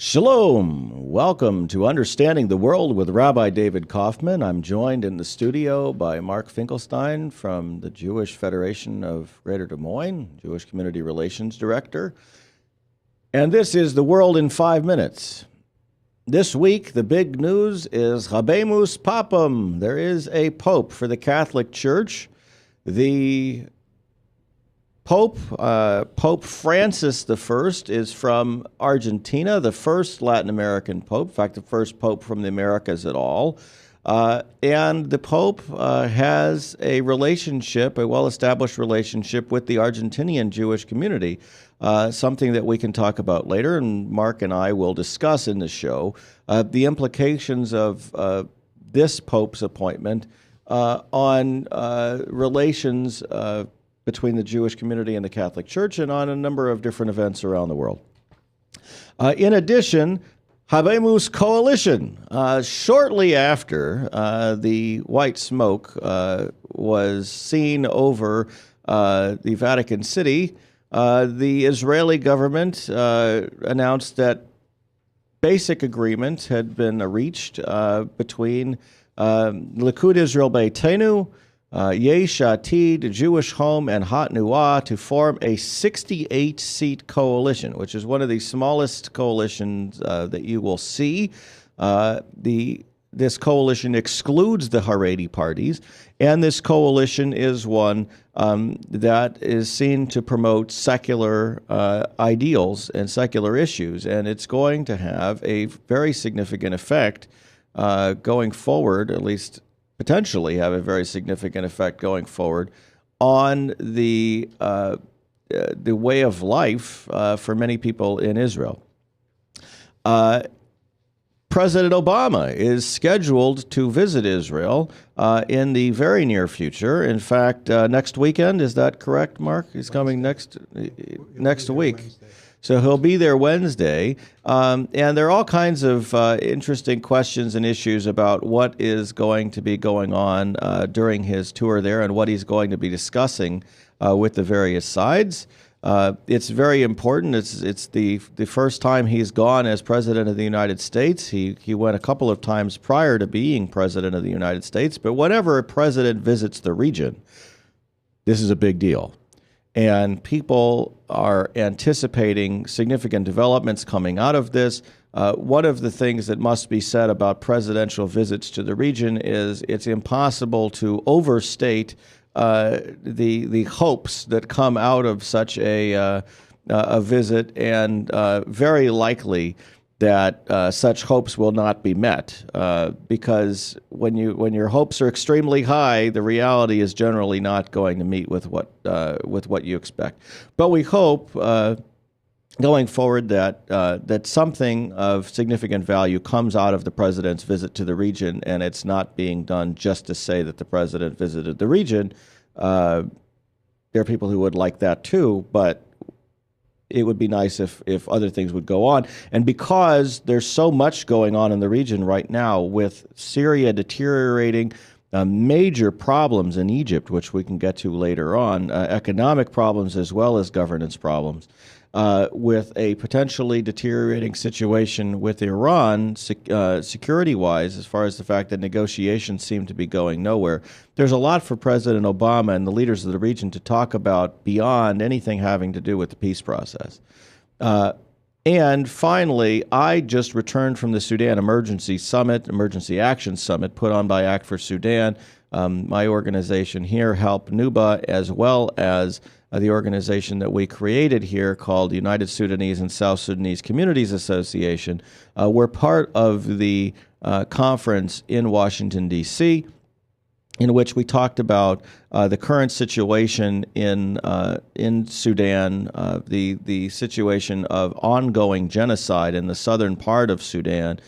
Shalom. Welcome to Understanding the World with Rabbi David Kaufman. I'm joined in the studio by Mark Finkelstein from the Jewish Federation of Greater Des Moines, Jewish Community Relations Director. And this is The World in 5 Minutes. This week, the big news is Habemus Papam. There is a pope for the Catholic Church. The Pope Francis I is from Argentina, the first Latin American pope, in fact, the first pope from the Americas at all. And the Pope has a relationship, a well-established relationship with the Argentinian Jewish community, something that we can talk about later, and Mark and I will discuss in the show, the implications of this Pope's appointment on relations between the Jewish community and the Catholic Church, and on a number of different events around the world. In addition, Habemus Coalition. Shortly after the white smoke was seen over the Vatican City, the Israeli government announced that basic agreement had been reached between Likud Israel Beitenu, Yesh Atid, Jewish Home, and Hot Nuah to form a 68-seat coalition, which is one of the smallest coalitions that you will see. This coalition excludes the Haredi parties, and this coalition is one that is seen to promote secular ideals and secular issues, and it's going to have a very significant effect going forward, at least potentially have a very significant effect going forward on the way of life for many people in Israel. President Obama is scheduled to visit Israel in the very near future. In fact, next weekend, is that correct, Mark? He's coming next week. Wednesday. So he'll be there Wednesday, and there are all kinds of interesting questions and issues about what is going to be going on during his tour there and what he's going to be discussing with the various sides. It's very important. It's the first time he's gone as President of the United States. He went a couple of times prior to being President of the United States, but whenever a president visits the region, this is a big deal. And people are anticipating significant developments coming out of this. One of the things that must be said about presidential visits to the region is it's impossible to overstate the hopes that come out of such a visit, and very likely that such hopes will not be met, because when your hopes are extremely high, the reality is generally not going to meet with what you expect. But we hope going forward that something of significant value comes out of the president's visit to the region, and it's not being done just to say that the president visited the region. There are people who would like that too, but it would be nice if other things would go on. And because there's so much going on in the region right now, with Syria deteriorating, major problems in Egypt, which we can get to later on, economic problems as well as governance problems, with a potentially deteriorating situation with Iran, security-wise, as far as the fact that negotiations seem to be going nowhere. There's a lot for President Obama and the leaders of the region to talk about beyond anything having to do with the peace process. And finally, I just returned from the Sudan Emergency Action Summit, put on by Act for Sudan. My organization here, Help Nuba, as well as the organization that we created here called United Sudanese and South Sudanese Communities Association. We're part of the conference in Washington, D.C., in which we talked about the current situation in Sudan, the situation of ongoing genocide in the southern part of Sudan,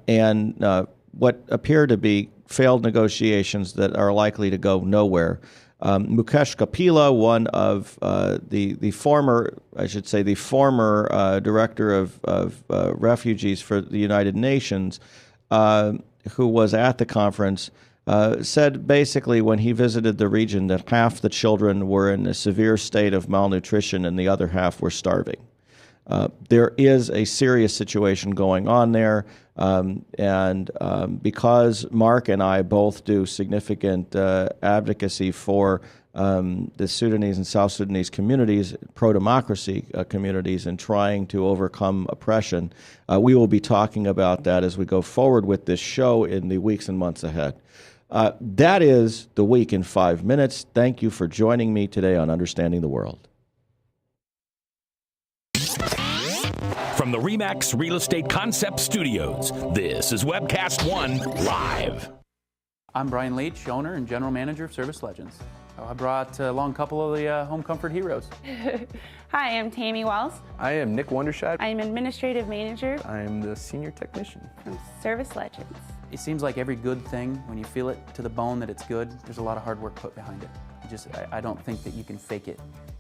and what appear to be failed negotiations that are likely to go nowhere. Mukesh Kapila, one of the former director of refugees for the United Nations, who was at the conference, said basically when he visited the region that half the children were in a severe state of malnutrition and the other half were starving. There is a serious situation going on there, because Mark and I both do significant advocacy for the Sudanese and South Sudanese communities, pro-democracy communities, and trying to overcome oppression. We will be talking about that as we go forward with this show in the weeks and months ahead. That is The Week in 5 Minutes. Thank you for joining me today on Understanding the World. From the RE/MAX Real Estate Concept Studios, this is Webcast One Live. I'm Brian Leach, owner and general manager of Service Legends. I brought along a couple of the home comfort heroes. Hi, I'm Tammy Wells. I am Nick Wondershot. I'm administrative manager I'm the senior technician from Service Legends. It seems like every good thing, when you feel it to the bone that it's good, there's a lot of hard work put behind it. I don't think that you can fake it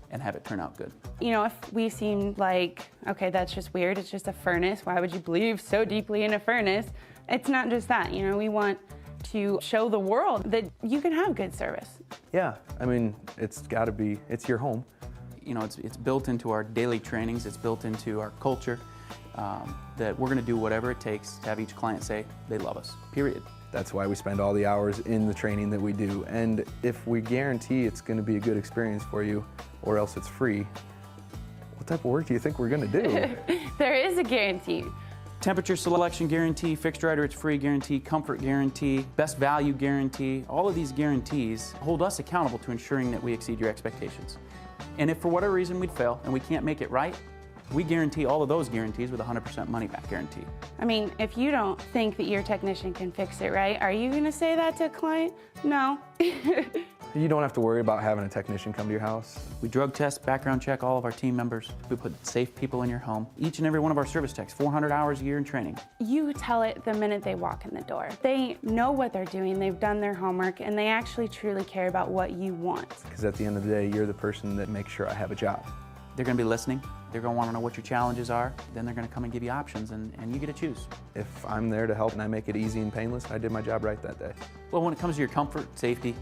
and have it turn out good. You know, if we seem like, okay, that's just weird, it's just a furnace, why would you believe so deeply in a furnace? It's not just that, you know, we want to show the world that you can have good service. Yeah, I mean, it's got to be, it's your home. You know, it's built into our daily trainings, it's built into our culture, that we're gonna do whatever it takes to have each client say they love us, period. That's why we spend all the hours in the training that we do. And if we guarantee it's going to be a good experience for you, or else it's free, what type of work do you think we're going to do? There is a guarantee. Temperature selection guarantee, fixed right or it's free guarantee, comfort guarantee, best value guarantee. All of these guarantees hold us accountable to ensuring that we exceed your expectations. And if for whatever reason we'd fail and we can't make it right, we guarantee all of those guarantees with a 100% money back guarantee. I mean, if you don't think that your technician can fix it right, are you gonna say that to a client? No. You don't have to worry about having a technician come to your house. We drug test, background check all of our team members. We put safe people in your home. Each and every one of our service techs, 400 hours a year in training. You tell it the minute they walk in the door. They know what they're doing, they've done their homework, and they actually truly care about what you want. Because at the end of the day, you're the person that makes sure I have a job. They're gonna be listening. They're gonna wanna know what your challenges are. Then they're gonna come and give you options, and you get to choose. If I'm there to help and I make it easy and painless, I did my job right that day. Well, when it comes to your comfort, safety,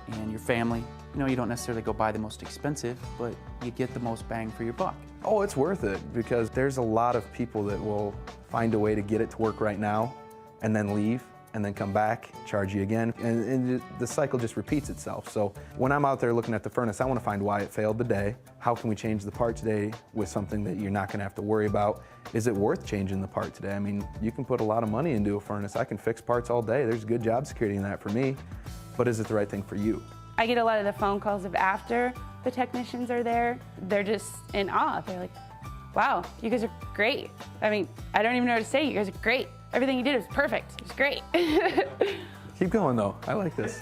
and your family, you know, you don't necessarily go buy the most expensive, but you get the most bang for your buck. Oh, it's worth it, because there's a lot of people that will find a way to get it to work right now and then leave and then come back, charge you again, and the cycle just repeats itself. So when I'm out there looking at the furnace, I want to find why it failed today. How can we change the part today with something that you're not going to have to worry about? Is it worth changing the part today? I mean, you can put a lot of money into a furnace. I can fix parts all day. There's good job security in that for me, but is it the right thing for you? I get a lot of the phone calls of after the technicians are there. They're just in awe. They're like, wow, you guys are great. I mean, I don't even know what to say. You guys are great. Everything you did was perfect. It was great. Keep going though, I like this.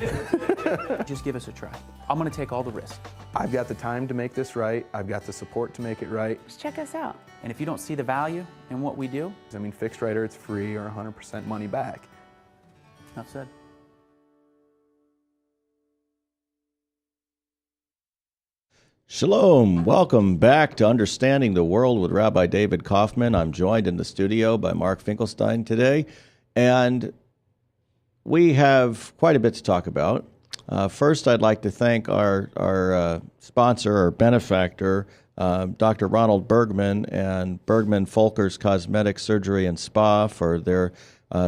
Just give us a try. I'm gonna take all the risk. I've got the time to make this right. I've got the support to make it right. Just check us out. And if you don't see the value in what we do, I mean, fixed right or it's free or 100% money back. enough said. Shalom. Welcome back to Understanding the World with Rabbi David Kaufman. I'm joined in the studio by Mark Finkelstein today, and we have quite a bit to talk about. First, I'd like to thank our sponsor, or benefactor, Dr. Ronald Bergman and Bergman Folkers Cosmetic Surgery and Spa, for their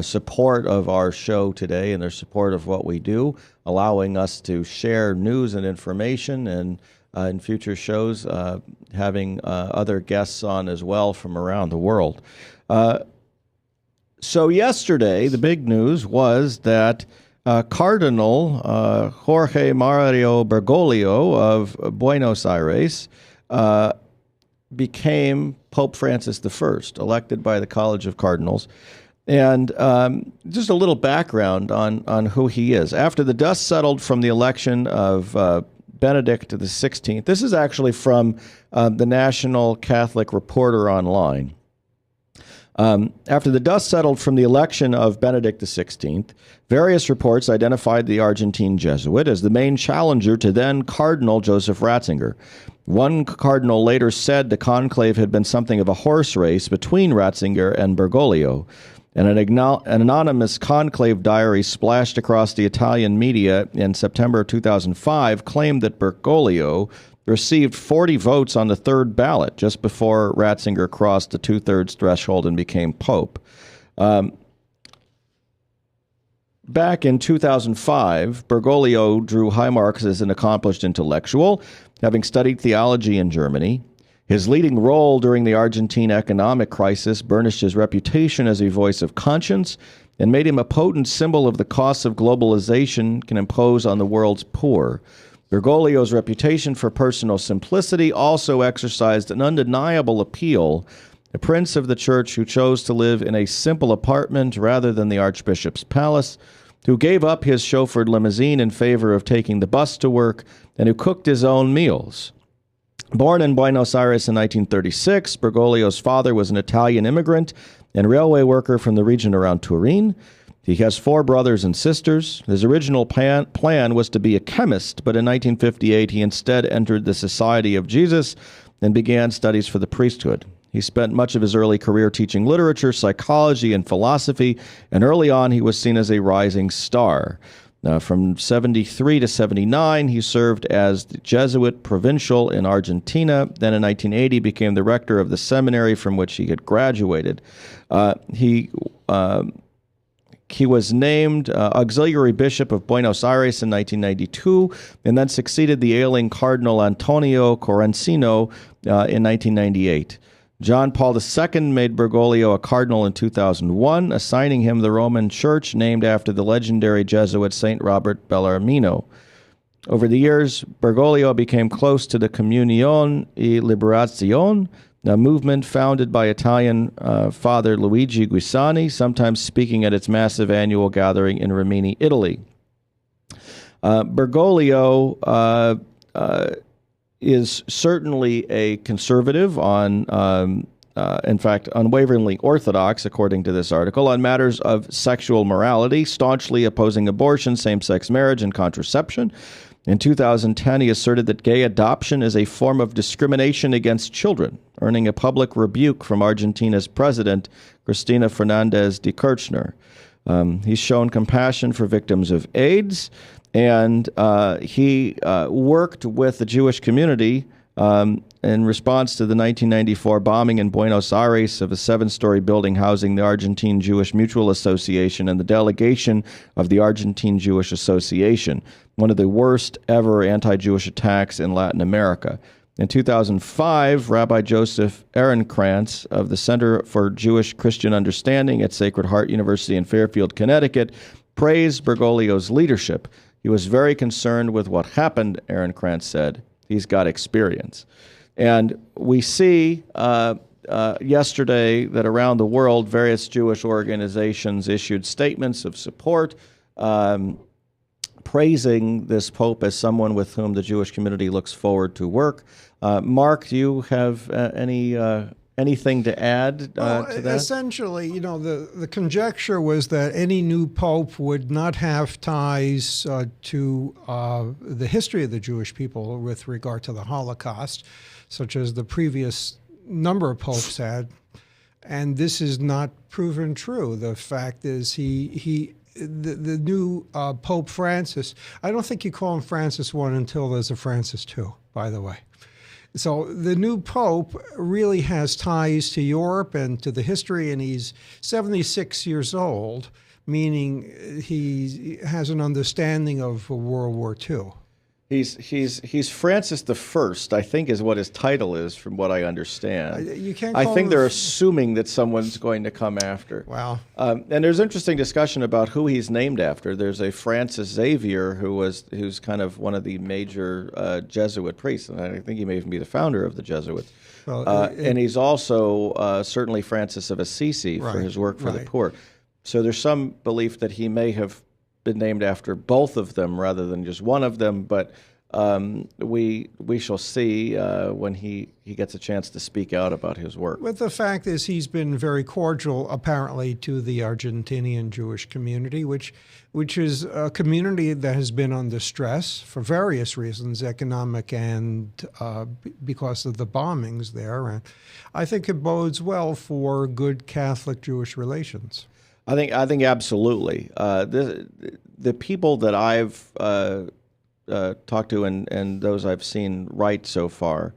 support of our show today and their support of what we do, allowing us to share news and information, and in future shows, having other guests on as well from around the world. So yesterday, the big news was that Cardinal Jorge Mario Bergoglio of Buenos Aires became Pope Francis I, elected by the College of Cardinals. And just a little background on who he is. After the dust settled from the election of Benedict XVI. This is actually from the National Catholic Reporter online. After the dust settled from the election of Benedict XVI, various reports identified the Argentine Jesuit as the main challenger to then Cardinal Joseph Ratzinger. One cardinal later said the conclave had been something of a horse race between Ratzinger and Bergoglio. And an anonymous conclave diary splashed across the Italian media in September of 2005 claimed that Bergoglio received 40 votes on the third ballot just before Ratzinger crossed the two-thirds threshold and became pope. Back in 2005, Bergoglio drew high marks as an accomplished intellectual, having studied theology in Germany. His leading role during the Argentine economic crisis burnished his reputation as a voice of conscience and made him a potent symbol of the costs of globalization can impose on the world's poor. Bergoglio's reputation for personal simplicity also exercised an undeniable appeal. A prince of the church who chose to live in a simple apartment rather than the archbishop's palace, who gave up his chauffeured limousine in favor of taking the bus to work, and who cooked his own meals. Born in Buenos Aires in 1936, Bergoglio's father was an Italian immigrant and railway worker from the region around Turin. He has 4 brothers and sisters. His original plan was to be a chemist, but in 1958 he instead entered the Society of Jesus and began studies for the priesthood. He spent much of his early career teaching literature, psychology, and philosophy, and early on he was seen as a rising star. From 73 to 79, he served as the Jesuit provincial in Argentina. Then in 1980, became the rector of the seminary from which he had graduated. He was named auxiliary bishop of Buenos Aires in 1992, and then succeeded the ailing Cardinal Antonio Corancino in 1998. John Paul II made Bergoglio a cardinal in 2001, assigning him the Roman Church named after the legendary Jesuit Saint Robert Bellarmino. Over the years, Bergoglio became close to the Comunione e Liberazione, a movement founded by Italian Father Luigi Guisani, sometimes speaking at its massive annual gathering in Rimini, Italy. Bergoglio is certainly a conservative in fact, unwaveringly orthodox, according to this article, on matters of sexual morality, staunchly opposing abortion, same-sex marriage, and contraception. In 2010, he asserted that gay adoption is a form of discrimination against children, earning a public rebuke from Argentina's president, Cristina Fernández de Kirchner. He's shown compassion for victims of AIDS, and he worked with the Jewish community in response to the 1994 bombing in Buenos Aires of a 7-story building housing the Argentine Jewish Mutual Association and the delegation of the Argentine Jewish Association, one of the worst ever anti-Jewish attacks in Latin America. In 2005, Rabbi Joseph Ehrenkrantz of the Center for Jewish Christian Understanding at Sacred Heart University in Fairfield, Connecticut, praised Bergoglio's leadership. He was very concerned with what happened, Ehrenkrantz said. He's got experience. And we see yesterday that around the world, various Jewish organizations issued statements of support, praising this pope as someone with whom the Jewish community looks forward to work. Mark, do you have anything to add to that? Essentially, the conjecture was that any new pope would not have ties to the history of the Jewish people with regard to the Holocaust, such as the previous number of popes had. And this is not proven true. The fact is the new Pope Francis, I don't think you call him Francis I until there's a Francis II, by the way. So the new Pope really has ties to Europe and to the history, and he's 76 years old, meaning he has an understanding of World War II. He's Francis the First, I think, is what his title is, from what I understand. You can't. I think they're assuming that someone's going to come after. Wow. And there's interesting discussion about who he's named after. There's a Francis Xavier who's kind of one of the major Jesuit priests, and I think he may even be the founder of the Jesuits. Well, and he's also certainly Francis of Assisi for his work for the poor. So there's some belief that he may have been named after both of them rather than just one of them, but we shall see when he gets a chance to speak out about his work. But the fact is he's been very cordial, apparently, to the Argentinian Jewish community, which is a community that has been under stress for various reasons, economic and because of the bombings there. And I think it bodes well for good Catholic-Jewish relations. I think absolutely. The people that I've talked to and those I've seen write so far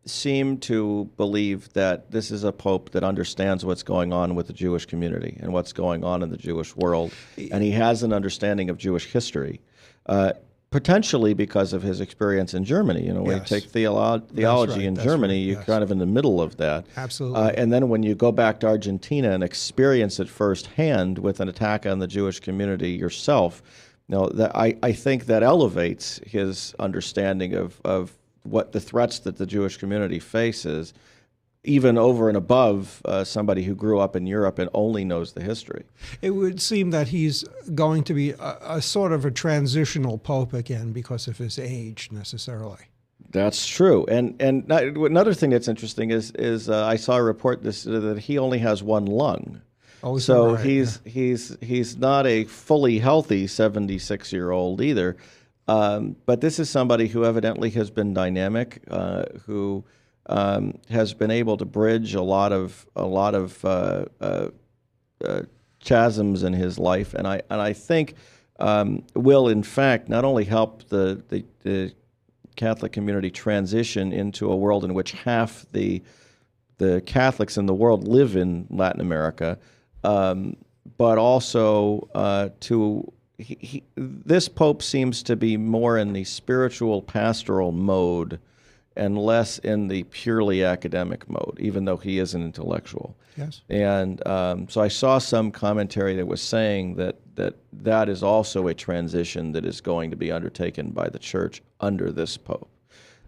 seem to believe that this is a pope that understands what's going on with the Jewish community and what's going on in the Jewish world, and he has an understanding of Jewish history. Potentially because of his experience in Germany. You know, when you take theology in Germany, you're kind of in the middle of that. Absolutely. And then when you go back to Argentina and experience it firsthand with an attack on the Jewish community yourself, you know, that I think that elevates his understanding of what the threats that the Jewish community faces, even over and above somebody who grew up in Europe and only knows the history. It would seem that he's going to be a sort of a transitional pope again because of his age, necessarily. That's true. And another thing that's interesting is I saw a report that he only has one lung. Oh, so right? he's not a fully healthy 76-year-old either. But this is somebody who evidently has been dynamic, who has been able to bridge a lot of chasms in his life, and I think will in fact not only help the Catholic community transition into a world in which half the Catholics in the world live in Latin America, but also this pope seems to be more in the spiritual pastoral mode and less in the purely academic mode, even though he is an intellectual. Yes. And so I saw some commentary that was saying that is also a transition that is going to be undertaken by the Church under this pope.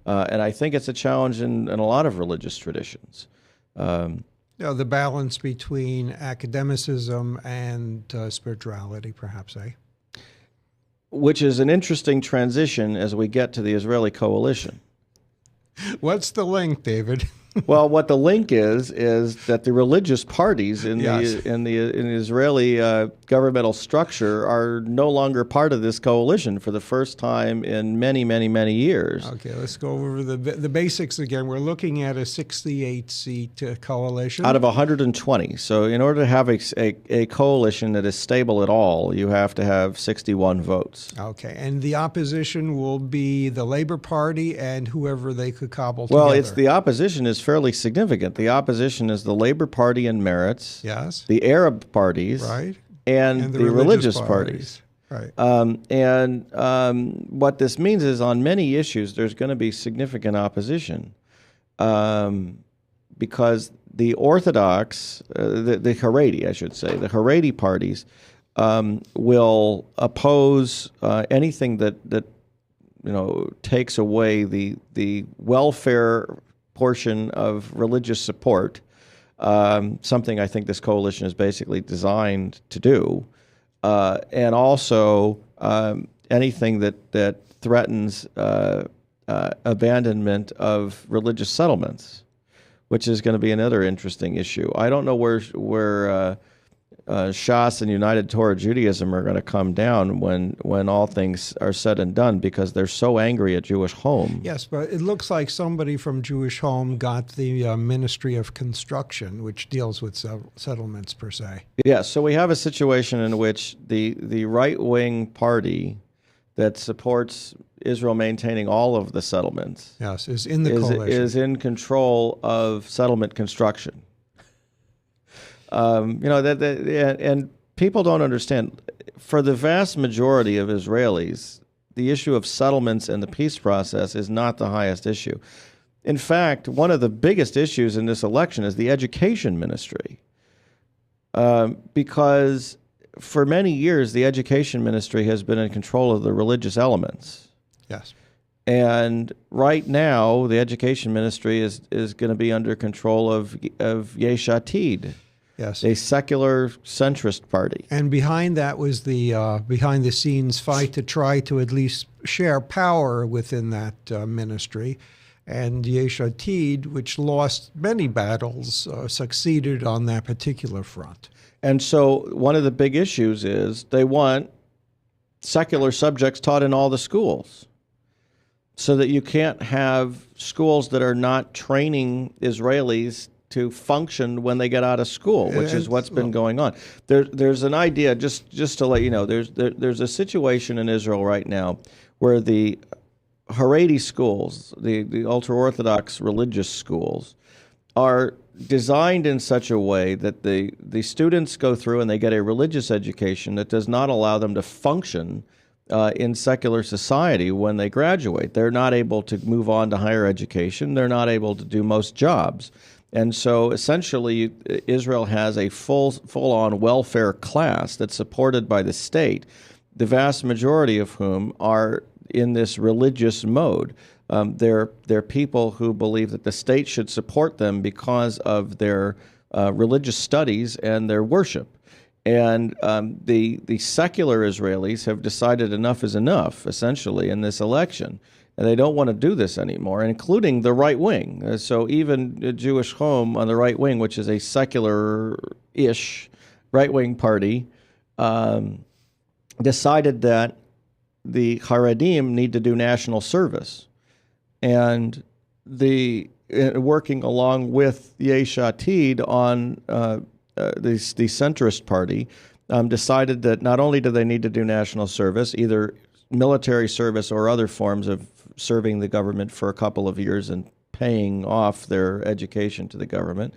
And I think it's a challenge in a lot of religious traditions. The balance between academicism and spirituality, perhaps, eh? Which is an interesting transition as we get to the Israeli coalition. What's the link, David? Well, what the link is that the religious parties in Yes. the Israeli governmental structure are no longer part of this coalition for the first time in many, many, many years. Okay, let's go over the basics again. We're looking at a 68-seat coalition. Out of 120. So in order to have a coalition that is stable at all, you have to have 61 votes. Okay, and the opposition will be the Labor Party and whoever they could cobble Well, together. the opposition is fairly significant. The opposition is the Labor Party and Meretz, Yes. the Arab parties, Right. and the religious parties. Right. What this means is on many issues there's going to be significant opposition because the Orthodox, the Haredi, I should say, the Haredi parties will oppose anything that takes away the welfare portion of religious support, something I think this coalition is basically designed to do, and also anything that threatens abandonment of religious settlements, which is going to be another interesting issue. I don't know where Shas and United Torah Judaism are going to come down when all things are said and done, because they're so angry at Jewish Home. Yes, but it looks like somebody from Jewish Home got the Ministry of Construction, which deals with settlements per se. Yeah, so we have a situation in which the right-wing party that supports Israel maintaining all of the settlements is in the coalition. Is in control of settlement construction. And people don't understand. For the vast majority of Israelis, the issue of settlements and the peace process is not the highest issue. In fact, one of the biggest issues in this election is the education ministry, because for many years the education ministry has been in control of the religious elements. Yes. And right now, the education ministry is going to be under control of Yesh Atid. Yes. A secular centrist party. And behind that was the behind-the-scenes fight to try to at least share power within that ministry. And Yesh Atid, which lost many battles, succeeded on that particular front. And so one of the big issues is they want secular subjects taught in all the schools, so that you can't have schools that are not training Israelis to function when they get out of school, which is what's been going on. There's an idea, just to let you know, there's a situation in Israel right now where the Haredi schools, the ultra-Orthodox religious schools, are designed in such a way that the students go through and they get a religious education that does not allow them to function in secular society when they graduate. They're not able to move on to higher education. They're not able to do most jobs. And so essentially, Israel has a full-on welfare class that's supported by the state, the vast majority of whom are in this religious mode. They're people who believe that the state should support them because of their religious studies and their worship. And the secular Israelis have decided enough is enough, essentially, in this election. And they don't want to do this anymore, including the right wing. So even a Jewish Home on the right wing, which is a secular-ish right-wing party, decided that the Haredim need to do national service. And working along with Yesh Atid on the centrist party, decided that not only do they need to do national service, either military service or other forms of serving the government for a couple of years and paying off their education to the government,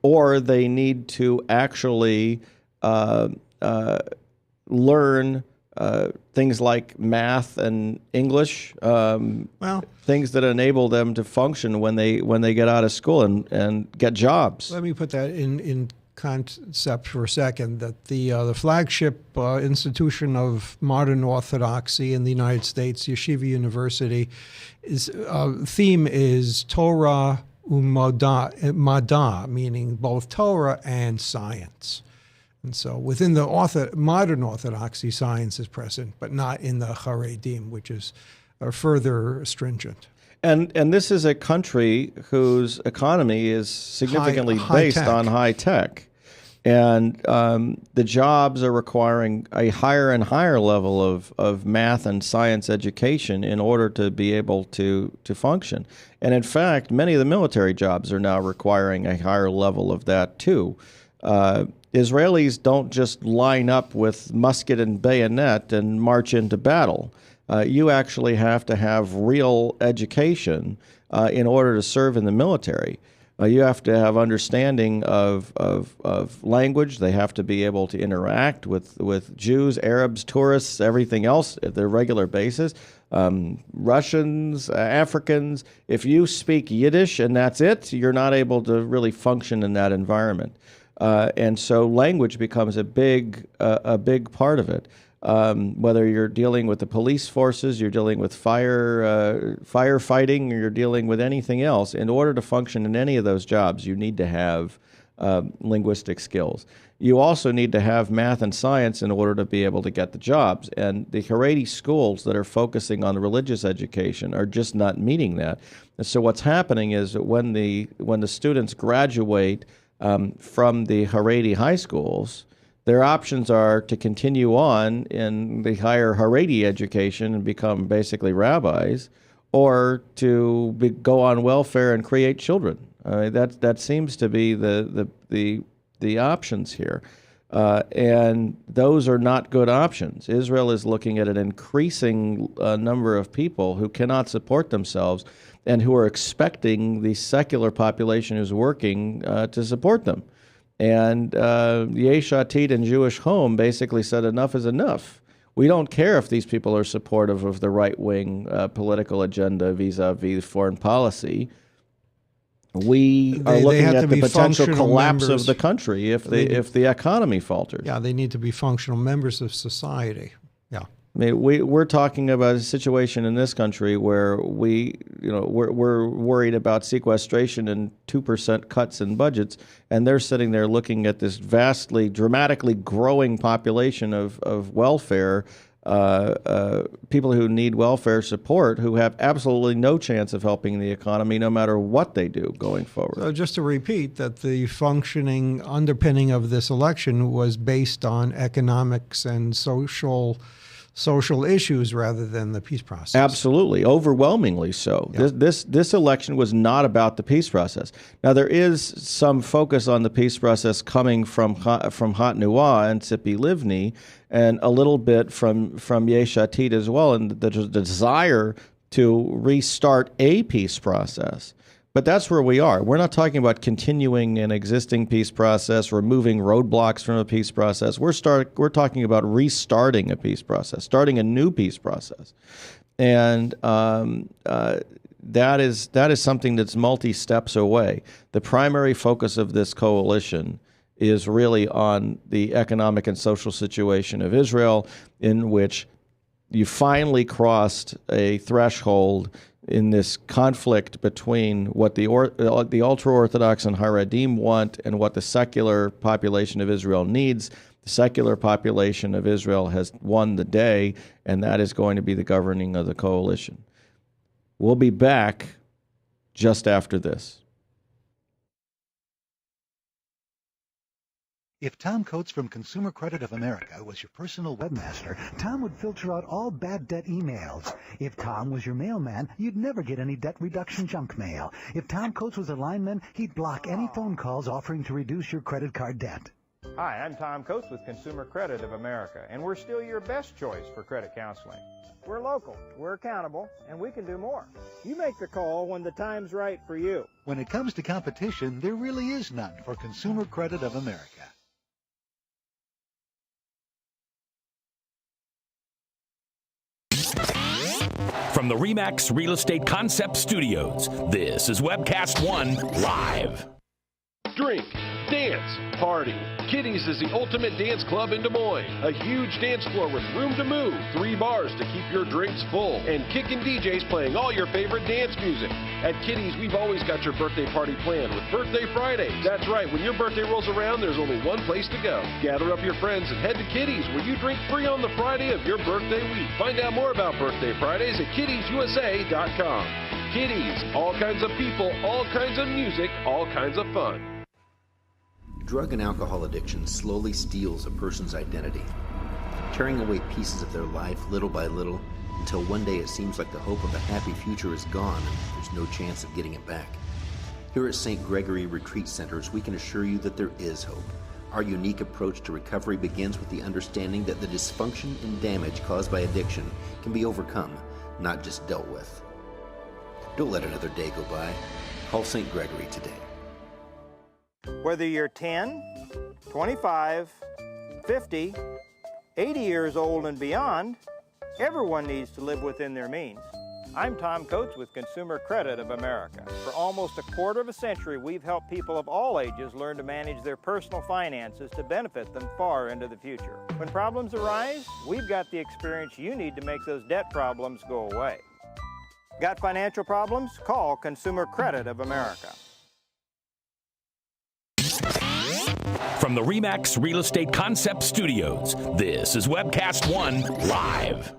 or they need to actually learn things like math and English, things that enable them to function when they get out of school and get jobs. Let me put that in concept for a second, that the flagship institution of modern orthodoxy in the United States, Yeshiva University, theme is Torah Mada, meaning both Torah and science. And so within the modern orthodoxy, science is present, but not in the Haredim, which is further stringent. And this is a country whose economy is significantly based on high tech. And the jobs are requiring a higher and higher level of math and science education in order to be able to function. And in fact, many of the military jobs are now requiring a higher level of that too. Israelis don't just line up with musket and bayonet and march into battle. You actually have to have real education in order to serve in the military. You have to have understanding of language. They have to be able to interact with Jews, Arabs, tourists, everything else at their regular basis. Russians, Africans. If you speak Yiddish and that's it, you're not able to really function in that environment. And so language becomes a big part of it. Whether you're dealing with the police forces, you're dealing with firefighting, or you're dealing with anything else, in order to function in any of those jobs, you need to have linguistic skills. You also need to have math and science in order to be able to get the jobs. And the Haredi schools that are focusing on the religious education are just not meeting that. And so what's happening is that when the students graduate from the Haredi high schools, their options are to continue on in the higher Haredi education and become basically rabbis, or to go on welfare and create children. That seems to be the options here, and those are not good options. Israel is looking at an increasing number of people who cannot support themselves and who are expecting the secular population who's working to support them. And Yesh Atid and Jewish Home basically said enough is enough. We don't care if these people are supportive of the right-wing political agenda vis-a-vis foreign policy. We are looking at the potential collapse of the country if the economy falters. Yeah, they need to be functional members of society. Yeah. I mean, we're talking about a situation in this country where we're worried about sequestration and 2% cuts in budgets, and they're sitting there looking at this vastly, dramatically growing population of welfare, people who need welfare support, who have absolutely no chance of helping the economy no matter what they do going forward. So just to repeat, that the functioning underpinning of this election was based on economics and social social issues rather than the peace process. Absolutely, overwhelmingly so. Yeah. This election was not about the peace process. Now there is some focus on the peace process coming from Hot Nuah and Tzipi Livni, and a little bit from Yesh Atid as well, and the desire to restart a peace process. But that's where we are. We're not talking about continuing an existing peace process, removing roadblocks from a peace process. We're talking about restarting a peace process, starting a new peace process, and that is something that's multi-steps away. The primary focus of this coalition is really on the economic and social situation of Israel, in which you finally crossed a threshold in this conflict between what the ultra-Orthodox and Haredim want and what the secular population of Israel needs. The secular population of Israel has won the day, and that is going to be the governing of the coalition. We'll be back just after this. If Tom Coates from Consumer Credit of America was your personal webmaster, Tom would filter out all bad debt emails. If Tom was your mailman, you'd never get any debt reduction junk mail. If Tom Coates was a lineman, he'd block any phone calls offering to reduce your credit card debt. Hi, I'm Tom Coates with Consumer Credit of America, and we're still your best choice for credit counseling. We're local, we're accountable, and we can do more. You make the call when the time's right for you. When it comes to competition, there really is none for Consumer Credit of America. From the RE/MAX Real Estate Concept Studios, this is Webcast One Live. Drink, dance, party. Kitty's is the ultimate dance club in Des Moines. A huge dance floor with room to move, 3 bars to keep your drinks full, and kickin' DJs playing all your favorite dance music. At Kitty's, we've always got your birthday party planned with Birthday Fridays. That's right, when your birthday rolls around, there's only one place to go. Gather up your friends and head to Kitty's, where you drink free on the Friday of your birthday week. Find out more about Birthday Fridays at kittysusa.com. Kitty's, all kinds of people, all kinds of music, all kinds of fun. Drug and alcohol addiction slowly steals a person's identity, tearing away pieces of their life little by little until one day it seems like the hope of a happy future is gone and there's no chance of getting it back. Here at St. Gregory Retreat Centers, we can assure you that there is hope. Our unique approach to recovery begins with the understanding that the dysfunction and damage caused by addiction can be overcome, not just dealt with. Don't let another day go by. Call St. Gregory today. Whether you're 10, 25, 50, 80 years old and beyond, everyone needs to live within their means. I'm Tom Coates with Consumer Credit of America. For almost a quarter of a century, we've helped people of all ages learn to manage their personal finances to benefit them far into the future. When problems arise, we've got the experience you need to make those debt problems go away. Got financial problems? Call Consumer Credit of America. From the RE/MAX Real Estate Concept Studios, this is Webcast One Live.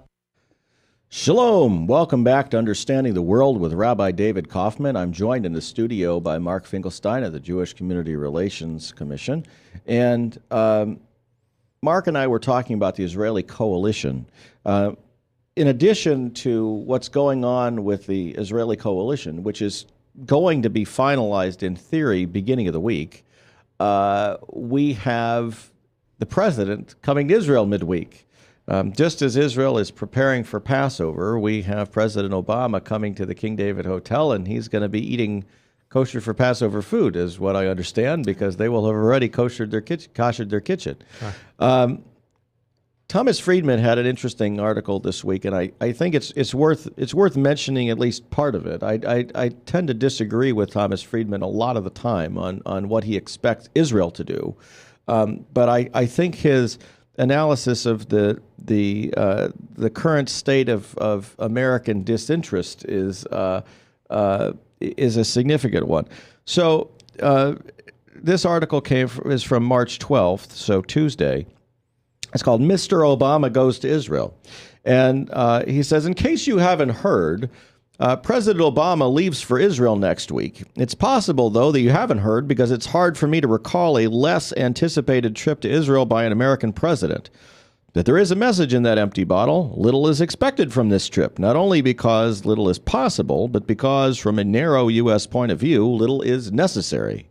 Shalom. Welcome back to Understanding the World with Rabbi David Kaufman. I'm joined in the studio by Mark Finkelstein of the Jewish Community Relations Commission. And Mark and I were talking about the Israeli coalition. In addition to what's going on with the Israeli coalition, which is going to be finalized in theory beginning of the week, we have the president coming to Israel midweek. Just as Israel is preparing for Passover, we have President Obama coming to the King David Hotel, and he's going to be eating kosher for Passover food, is what I understand, because they will have already koshered their kitchen. Huh. Thomas Friedman had an interesting article this week, and I think it's worth mentioning at least part of it. I tend to disagree with Thomas Friedman a lot of the time on what he expects Israel to do, but I think his analysis of the current state of American disinterest is a significant one. So this article is from March 12th, so Tuesday. It's called Mr. Obama Goes to Israel. And he says, in case you haven't heard, President Obama leaves for Israel next week. It's possible, though, that you haven't heard because it's hard for me to recall a less anticipated trip to Israel by an American president. that there is a message in that empty bottle. Little is expected from this trip, not only because little is possible, but because, from a narrow U.S. point of view, little is necessary.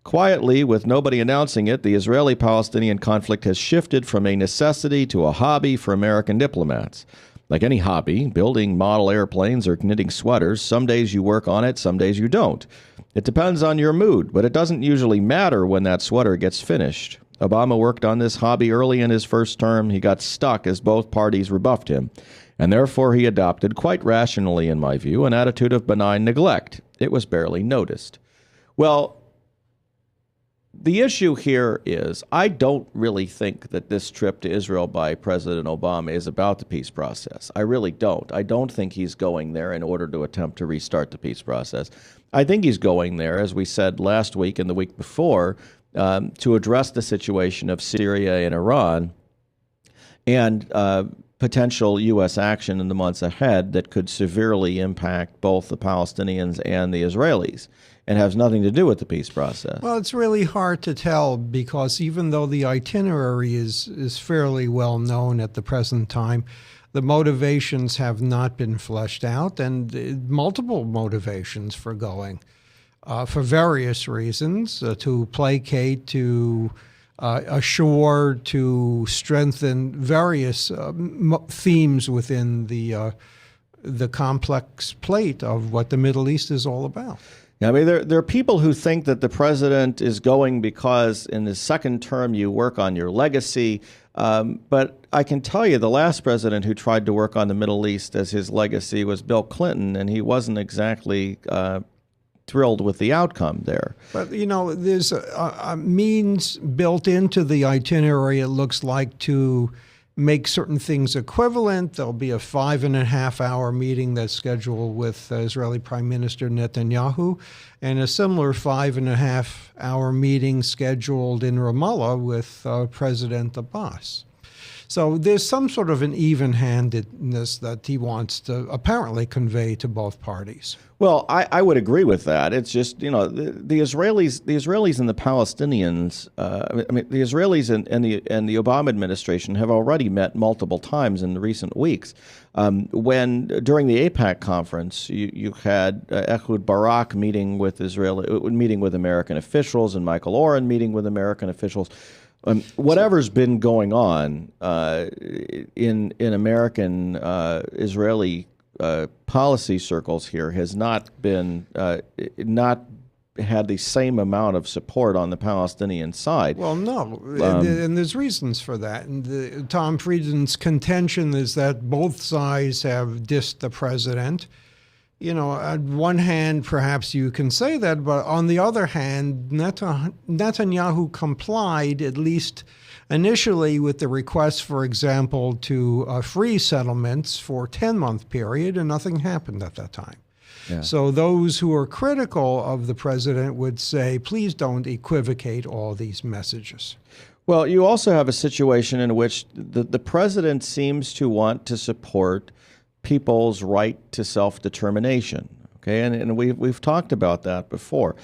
Quietly, with nobody announcing it, the Israeli-Palestinian conflict has shifted from a necessity to a hobby for American diplomats. Like any hobby, building model airplanes or knitting sweaters, some days you work on it, some days you don't. It depends on your mood, but it doesn't usually matter when that sweater gets finished. Obama worked on this hobby early in his first term. He got stuck as both parties rebuffed him, and therefore he adopted, quite rationally in my view, an attitude of benign neglect. It was barely noticed. Well, the issue here is I don't really think that this trip to Israel by President Obama is about the peace process. I really don't. I don't think he's going there in order to attempt to restart the peace process. I think he's going there, as we said last week and the week before, to address the situation of Syria and Iran and potential U.S. action in the months ahead that could severely impact both the Palestinians and the Israelis, and has nothing to do with the peace process. Well, it's really hard to tell because even though the itinerary is fairly well known at the present time, the motivations have not been fleshed out, and multiple motivations for going. For various reasons, to placate, to assure, to strengthen various themes within the complex plate of what the Middle East is all about. Yeah, I mean, there are people who think that the president is going because in his second term you work on your legacy. But I can tell you the last president who tried to work on the Middle East as his legacy was Bill Clinton, and he wasn't exactly thrilled with the outcome there. But, you know, there's a means built into the itinerary, it looks like, to make certain things equivalent. There'll be a 5.5-hour meeting that's scheduled with Israeli Prime Minister Netanyahu, and a similar 5.5-hour meeting scheduled in Ramallah with President Abbas. So there's some sort of an even-handedness that he wants to apparently convey to both parties. Well, I would agree with that. It's just, you know, the Israelis and the Palestinians. I mean, the Israelis and the Obama administration have already met multiple times in the recent weeks. When during the AIPAC conference, you had Ehud Barak meeting with American officials, and Michael Oren meeting with American officials. Whatever's been going on in American Israeli policy circles here has not had the same amount of support on the Palestinian side. Well, no, and there's reasons for that. And Tom Friedman's contention is that both sides have dissed the president. You know, on one hand, perhaps you can say that, but on the other hand, Netanyahu complied, at least initially, with the request, for example, to free settlements for a 10-month period, and nothing happened at that time. Yeah. So those who are critical of the president would say, please don't equivocate all these messages. Well, you also have a situation in which the president seems to want to support people's right to self-determination, okay? And we've talked about that before.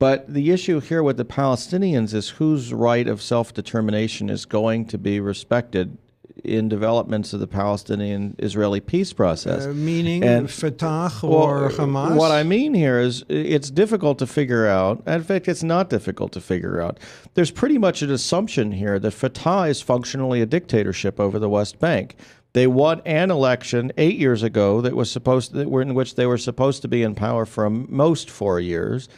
But the issue here with the Palestinians is whose right of self-determination is going to be respected in developments of the Palestinian-Israeli peace process. Meaning Fatah or Hamas? What I mean here is it's difficult to figure out. In fact, it's not difficult to figure out. There's pretty much an assumption here that Fatah is functionally a dictatorship over the West Bank. They won an election 8 years ago in which they were supposed to be in power for most 4 years,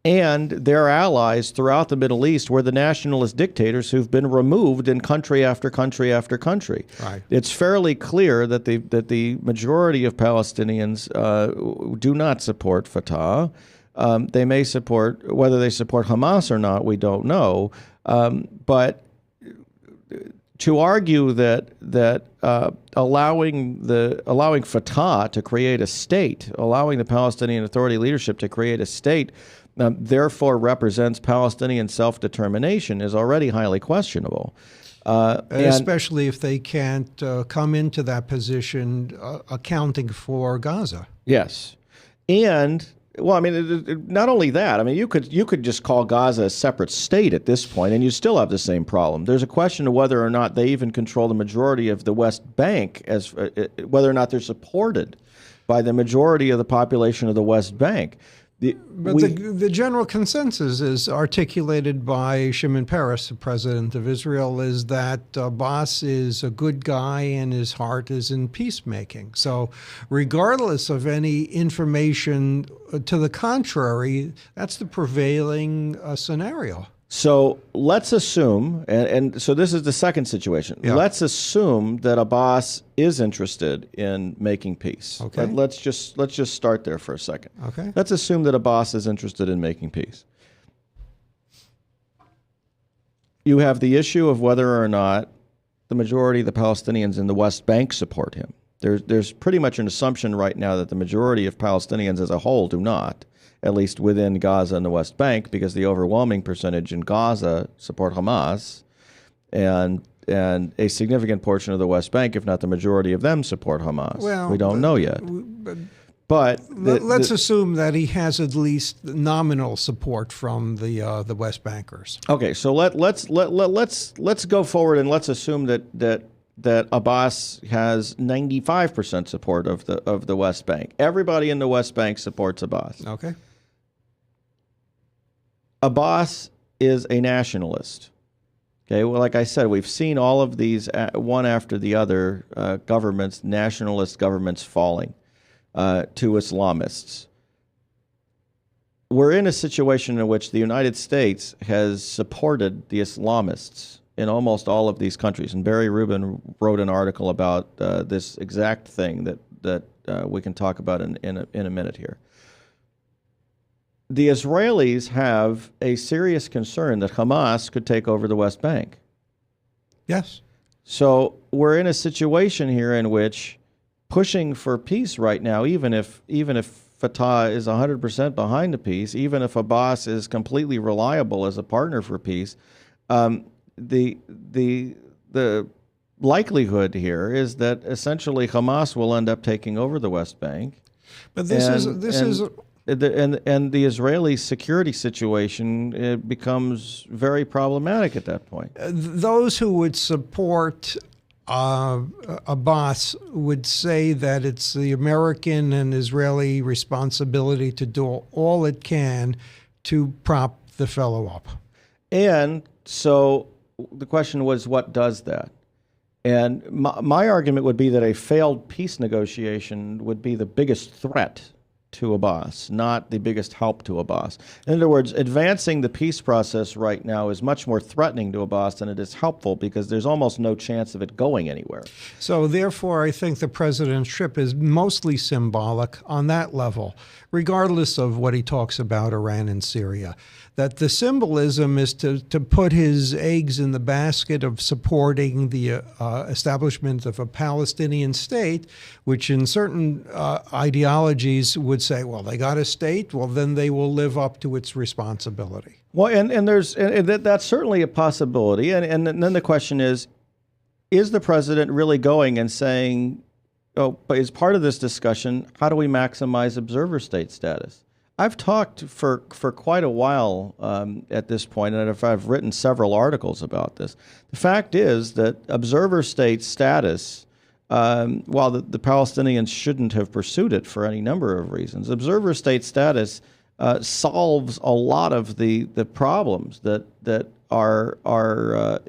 and their allies throughout the Middle East were the nationalist dictators who've been removed in country after country after country. Right. It's fairly clear that the majority of Palestinians do not support Fatah. They may support, whether they support Hamas or not, we don't know, but to argue that allowing Fatah to create a state, allowing the Palestinian Authority leadership to create a state, therefore represents Palestinian self-determination is already highly questionable. Especially if they can't come into that position accounting for Gaza. Yes. And Well, I mean, not only that. I mean, you could just call Gaza a separate state at this point, and you still have the same problem. There's a question of whether or not they even control the majority of the West Bank, as whether or not they're supported by the majority of the population of the West Bank. The general consensus is articulated by Shimon Peres, the president of Israel, is that Abbas is a good guy and his heart is in peacemaking. So regardless of any information to the contrary, that's the prevailing scenario. So let's assume, and so this is the second situation. Yeah. Let's assume that Abbas is interested in making peace. Okay. Let's just start there for a second. Okay. Let's assume that Abbas is interested in making peace. You have the issue of whether or not the majority of the Palestinians in the West Bank support him. There's pretty much an assumption right now that the majority of Palestinians as a whole do not, at least within Gaza and the West Bank, because the overwhelming percentage in Gaza support Hamas, and a significant portion of the West Bank, if not the majority of them, support Hamas. Well, we don't know yet. But let's assume that he has at least nominal support from the West Bankers. Okay, so let's go forward and let's assume that Abbas has 95% support of the West Bank. Everybody in the West Bank supports Abbas. Okay. Abbas is a nationalist. Okay, well, like I said, we've seen all of these one after the other governments, nationalist governments falling to Islamists. We're in a situation in which the United States has supported the Islamists in almost all of these countries. And Barry Rubin wrote an article about this exact thing that we can talk about in a minute here. The Israelis have a serious concern that Hamas could take over the West Bank. Yes. So we're in a situation here in which pushing for peace right now, even if Fatah is 100% behind the peace, even if Abbas is completely reliable as a partner for peace, the likelihood here is that essentially Hamas will end up taking over the West Bank. But and the Israeli security situation becomes very problematic at that point. Those who would support Abbas would say that it's the American and Israeli responsibility to do all it can to prop the fellow up. And so the question was, what does that? And my argument would be that a failed peace negotiation would be the biggest threat to Abbas, not the biggest help to Abbas. In other words, advancing the peace process right now is much more threatening to Abbas than it is helpful, because there's almost no chance of it going anywhere. So therefore, I think the president's trip is mostly symbolic on that level, regardless of what he talks about Iran and Syria. That the symbolism is to put his eggs in the basket of supporting the establishment of a Palestinian state, which in certain ideologies would say, well, they got a state, well, then they will live up to its responsibility. Well, and that's certainly a possibility. And then the question is the president really going and saying, oh, but as part of this discussion, how do we maximize observer state status? I've talked for quite a while at this point, and I've written several articles about this. The fact is that observer state status, while the Palestinians shouldn't have pursued it for any number of reasons, observer state status solves a lot of the problems that are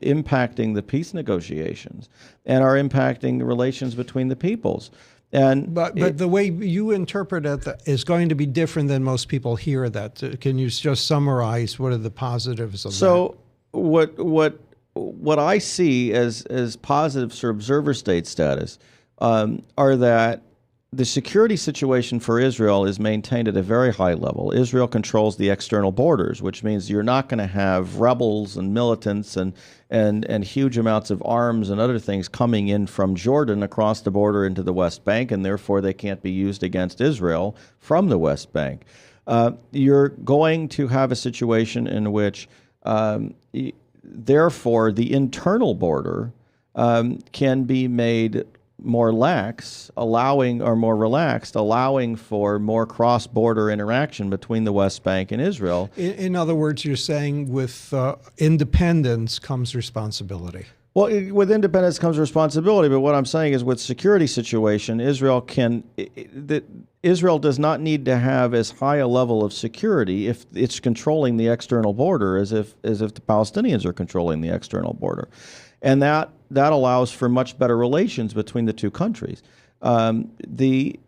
impacting the peace negotiations and are impacting the relations between the peoples. But the way you interpret it is going to be different than most people hear that. Can you just summarize what are the positives of that? So what I see as positives for observer state status are that the security situation for Israel is maintained at a very high level. Israel controls the external borders, which means you're not going to have rebels and militants and huge amounts of arms and other things coming in from Jordan across the border into the West Bank, and therefore they can't be used against Israel from the West Bank. You're going to have a situation in which, therefore, the internal border can be made more lax, allowing or more relaxed, allowing for more cross-border interaction between the West Bank and Israel. In other words, you're saying with independence comes responsibility. Well, with independence comes responsibility, but what I'm saying is with security situation, Israel does not need to have as high a level of security if it's controlling the external border as if the Palestinians are controlling the external border. And that allows for much better relations between the two countries. The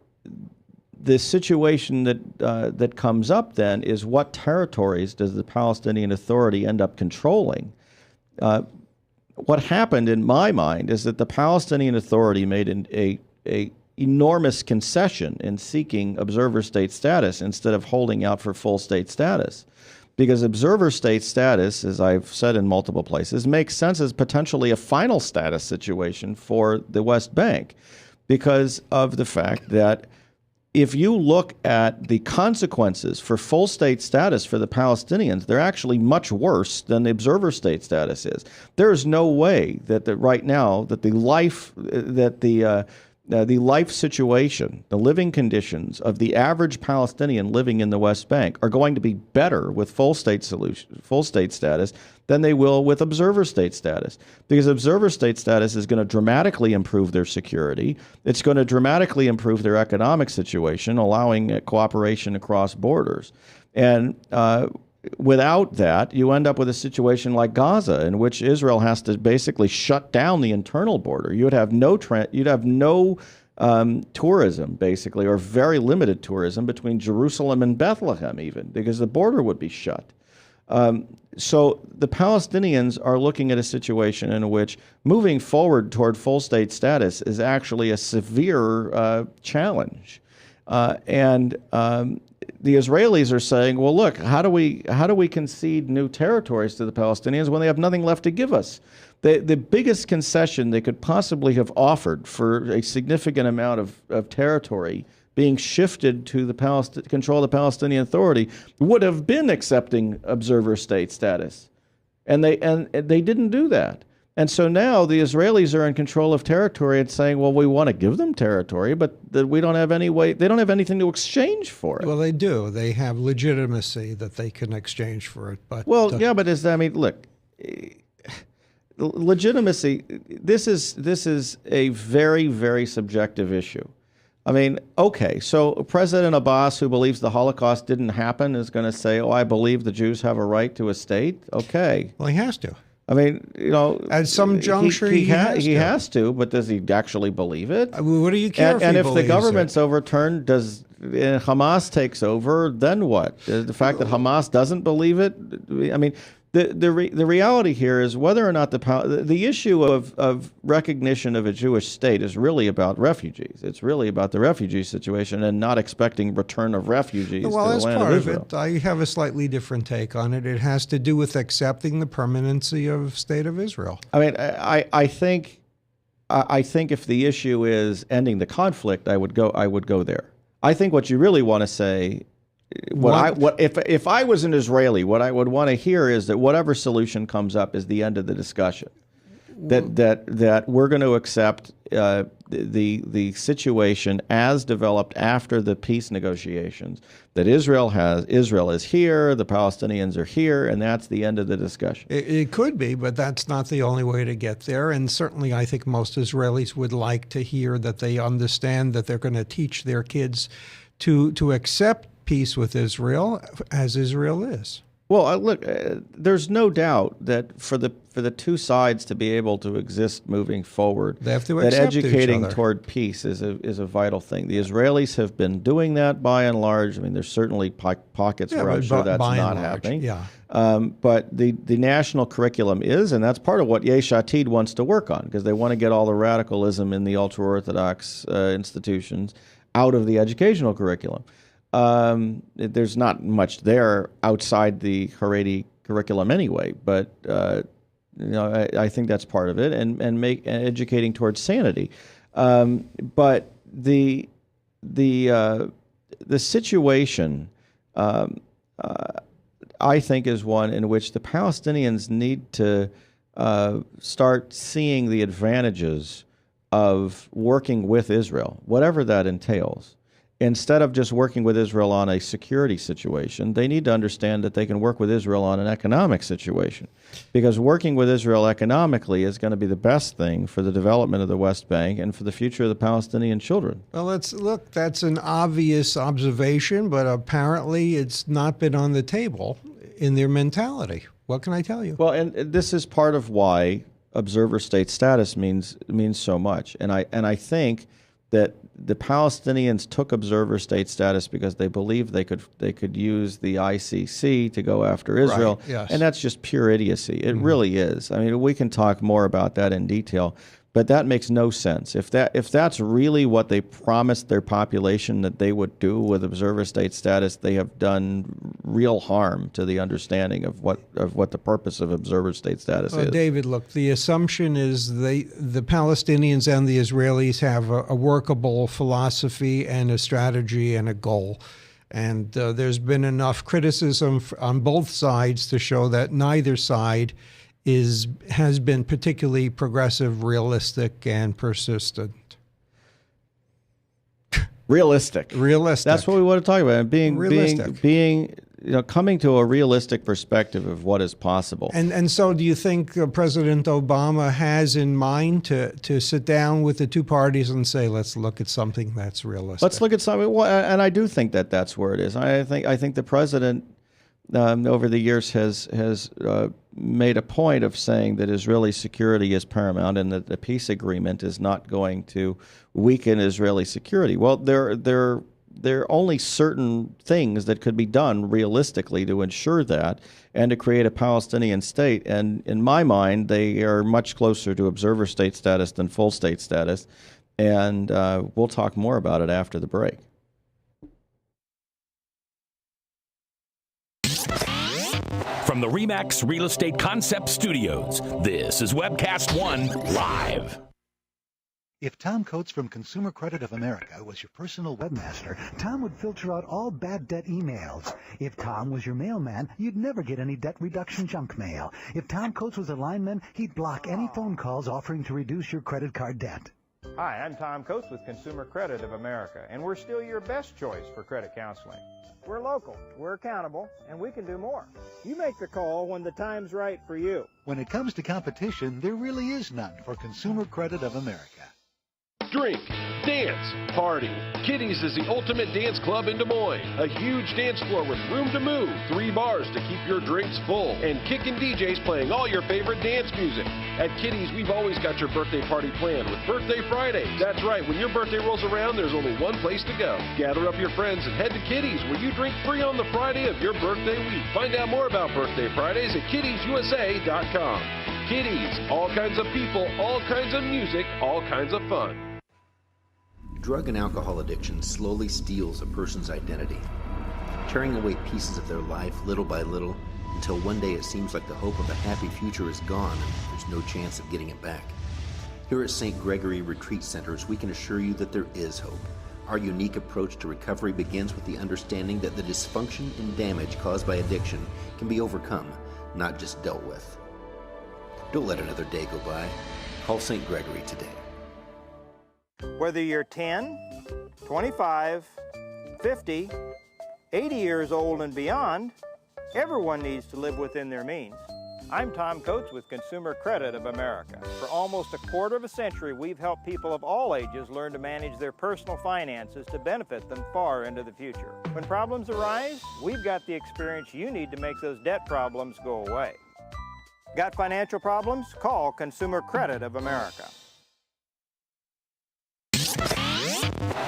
situation that comes up then is what territories does the Palestinian Authority end up controlling? What happened in my mind is that the Palestinian Authority made a enormous concession in seeking observer state status instead of holding out for full state status. Because observer state status, as I've said in multiple places, makes sense as potentially a final status situation for the West Bank because of the fact that if you look at the consequences for full state status for the Palestinians, they're actually much worse than the observer state status is. There is no way that right now that the life situation, the living conditions of the average Palestinian living in the West Bank are going to be better with full state status than they will with observer state status. Because observer state status is going to dramatically improve their security. It's going to dramatically improve their economic situation, allowing cooperation across borders. And without that, you end up with a situation like Gaza, in which Israel has to basically shut down the internal border. You'd have no tourism, basically, or very limited tourism between Jerusalem and Bethlehem, even, because the border would be shut. So the Palestinians are looking at a situation in which moving forward toward full state status is actually a severe challenge. And the Israelis are saying, well, look, how do we concede new territories to the Palestinians when they have nothing left to give us? The biggest concession they could possibly have offered for a significant amount of territory being shifted to the control of the Palestinian Authority would have been accepting observer state status. And they didn't do that. And so now the Israelis are in control of territory and saying, well, we want to give them territory, but we don't have any way, they don't have anything to exchange for it. Well, they do. They have legitimacy that they can exchange for it. But look, legitimacy, this is a very, very subjective issue. I mean, okay, so President Abbas, who believes the Holocaust didn't happen, is going to say, oh, I believe the Jews have a right to a state? Okay. Well, he has to. I mean, at some juncture, he has to, but does he actually believe it? What do you care and if the government's overturned, Hamas takes over, then what? The fact that Hamas doesn't believe it? I mean, the reality here is whether or not the issue of recognition of a Jewish state is really about refugees. It's really about the refugee situation and not expecting return of refugees to the land of Israel. Well, that's part of it. I have a slightly different take on it. It has to do with accepting the permanency of State of Israel. I mean, I think if the issue is ending the conflict, I would go there. I think what you really want to say. If I was an Israeli, what I would want to hear is that whatever solution comes up is the end of the discussion. That we're going to accept the situation as developed after the peace negotiations. That Israel is here, the Palestinians are here, and that's the end of the discussion. It could be, but that's not the only way to get there. And certainly, I think most Israelis would like to hear that they understand that they're going to teach their kids to accept peace with Israel as Israel is. Well, look, there's no doubt that for the two sides to be able to exist moving forward, they have to that accept educating each other. toward peace is a vital thing. The Israelis have been doing that by and large. I mean, there's certainly pockets where I'm sure that's not happening. Yeah. But the national curriculum is, and that's part of what Yesh Atid wants to work on, because they want to get all the radicalism in the ultra-Orthodox institutions out of the educational curriculum. There's not much there outside the Haredi curriculum anyway, but I think that's part of it, and educating towards sanity. But the situation, I think, is one in which the Palestinians need to start seeing the advantages of working with Israel, whatever that entails. Instead of just working with Israel on a security situation, they need to understand that they can work with Israel on an economic situation. Because working with Israel economically is going to be the best thing for the development of the West Bank and for the future of the Palestinian children. Well, look, that's an obvious observation, but apparently it's not been on the table in their mentality. What can I tell you? Well, and this is part of why observer state status means so much. And I think that the Palestinians took observer state status because they believed they could use the ICC to go after Israel, right, yes. And that's just pure idiocy. It really is. I mean, we can talk more about that in detail, but that makes no sense. If that's really what they promised their population that they would do with observer state status, they have done real harm to the understanding of what the purpose of observer state status is. David, look, the assumption is the Palestinians and the Israelis have a workable philosophy and a strategy and a goal. And there's been enough criticism on both sides to show that neither side has been particularly progressive, realistic, and persistent. Realistic. That's what we want to talk about. Being coming to a realistic perspective of what is possible. And so, do you think President Obama has in mind to sit down with the two parties and say, let's look at something that's realistic? Let's look at something. Well, and I do think that that's where it is. I think the president over the years has made a point of saying that Israeli security is paramount and that the peace agreement is not going to weaken Israeli security. Well, there are only certain things that could be done realistically to ensure that and to create a Palestinian state. And in my mind, they are much closer to observer state status than full state status. And we'll talk more about it after the break. From the RE/MAX Real Estate Concept Studios, this is Webcast One Live. If Tom Coates from Consumer Credit of America was your personal webmaster, Tom would filter out all bad debt emails. If Tom was your mailman, you'd never get any debt reduction junk mail. If Tom Coates was a lineman, he'd block any phone calls offering to reduce your credit card debt. Hi, I'm Tom Coates with Consumer Credit of America, and we're still your best choice for credit counseling. We're local, we're accountable, and we can do more. You make the call when the time's right for you. When it comes to competition, there really is none for Consumer Credit of America. Drink, dance, party. Kitty's is the ultimate dance club in Des Moines. A huge dance floor with room to move, 3 bars to keep your drinks full, and kickin' DJs playing all your favorite dance music. At Kitty's, we've always got your birthday party planned with Birthday Fridays. That's right, when your birthday rolls around, there's only one place to go. Gather up your friends and head to Kitty's, where you drink free on the Friday of your birthday week. Find out more about Birthday Fridays at kittiesusa.com. Kitty's, all kinds of people, all kinds of music, all kinds of fun. Drug and alcohol addiction slowly steals a person's identity, tearing away pieces of their life little by little until one day it seems like the hope of a happy future is gone and there's no chance of getting it back. Here at St. Gregory Retreat Centers, we can assure you that there is hope. Our unique approach to recovery begins with the understanding that the dysfunction and damage caused by addiction can be overcome, not just dealt with. Don't let another day go by. Call St. Gregory today. Whether you're 10, 25, 50, 80 years old and beyond, everyone needs to live within their means. I'm Tom Coates with Consumer Credit of America. For almost a quarter of a century, we've helped people of all ages learn to manage their personal finances to benefit them far into the future. When problems arise, we've got the experience you need to make those debt problems go away. Got financial problems? Call Consumer Credit of America.